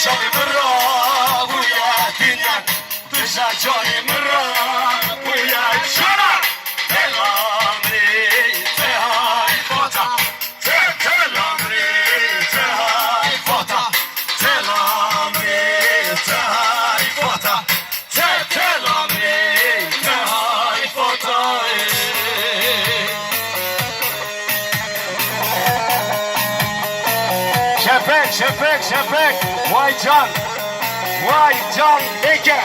canım ra uya dinyan Dışa canım ra uya cana Telamri tehai fota Telamri tehai fota Telamri tehai fota Telamri tehai fota Şefek, şefek, şefek. Vay can. Vay can. Ege.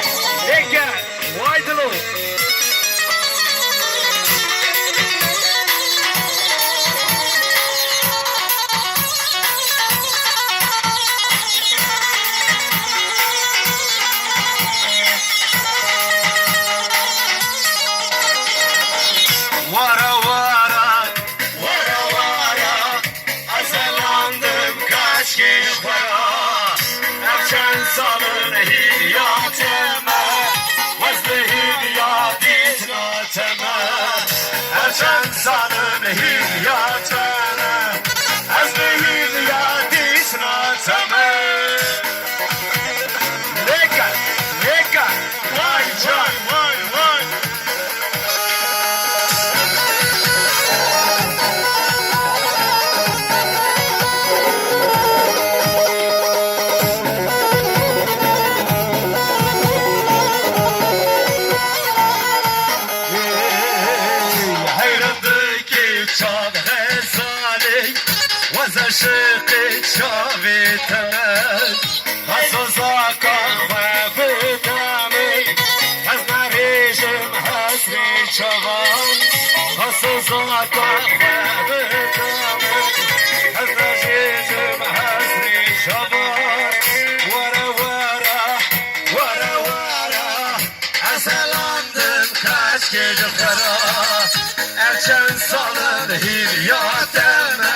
Ege. Vay dolu. Vara vara. Vara vara. Azelandım kaç gün para. Erken salın hilyateme. Vazlı hilyatitnateme. Erken salın hilyateme. Vazlı hilyatitnateme. Leka, leka. Vay can, vay vay. عاشق شاوی تمن حسوسا kahve بدمی از نریشم حسری چوان حسوسا kahve بدمی از نریشم حسری چوان ورا ورا ورا ورا asalandım kaç gece kara erken salın hilyateme